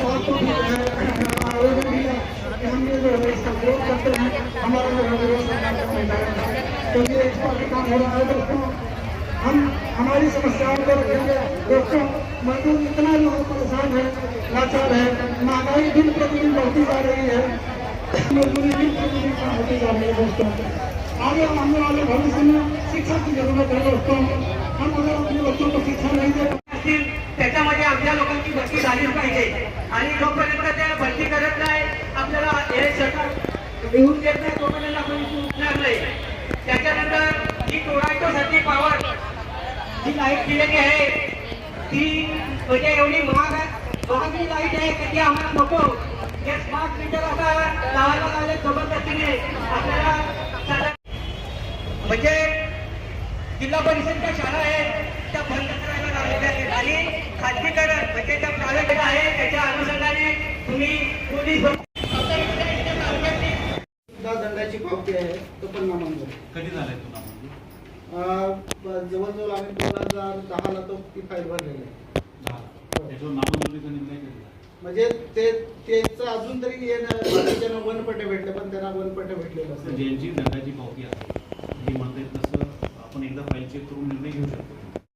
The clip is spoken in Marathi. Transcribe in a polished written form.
बात को आवेदन दिया कि हम ये जो है इसका विरोध करते हैं, हमारा जो है विरोध करना चाहिए, क्योंकि इस पर काम हो रहा है। दोस्तों, हम हमारी समस्याओं को रखेंगे। दोस्तों, मजदूर इतना जो है परेशान है, लाचार है, महंगाई दिन प्रतिदिन बढ़ती जा रही है, मजदूरी दिन प्रतिदिन कम होती जा रही है। दोस्तों, आगे आने वाले भविष्य में शिक्षा की जरूरत है। दोस्तों, हम अगर अपने बच्चों को शिक्षा नहीं दे त्याच्यामध्ये आमच्या लोकांची भरती झालीच पाहिजे आणि जोपर्यंत ते भरती करत नाही, आपल्याला हे सरकार लिहून देत नाही, तोपर्यंत आपण उठणार नाही. त्याच्यानंतर ही टोरायटोसाठी पॉवर जी लाईट दिलेली आहे ती म्हणजे एवढी महागडी लाईट आहे की ती आम्हाला नको. हे स्मार्ट मीटर आता लावायला लागले जबरदस्तीने आपल्याला. म्हणजे जिल्हा परिषदच्या शाळा आहेत त्या बंद करायला लागलेल्या आहेत आणि खाजगीकरण म्हणजे त्या प्रायव्हेट आहे त्याच्या अनुषंगाने तुम्ही पोलीस दंडाची पावती आहे तो पण नामंजूर. कधी झालाय तो नामंजूर? जवळजवळ आम्ही 2010ला तो ती फाईल भरलेली आहे. त्याच्यावर नामंजुरीचा निर्णय कधी झाला? म्हणजे तेच अजून तरी त्यांना वनपट्टे भेटले, पण त्यांना वनपट्टे भेटलेलं असतं. ज्यांची दंडाची पावती आहे जी म्हणतात तसं आपण एकदा फाईल चेक करून निर्णय घेऊ शकतो.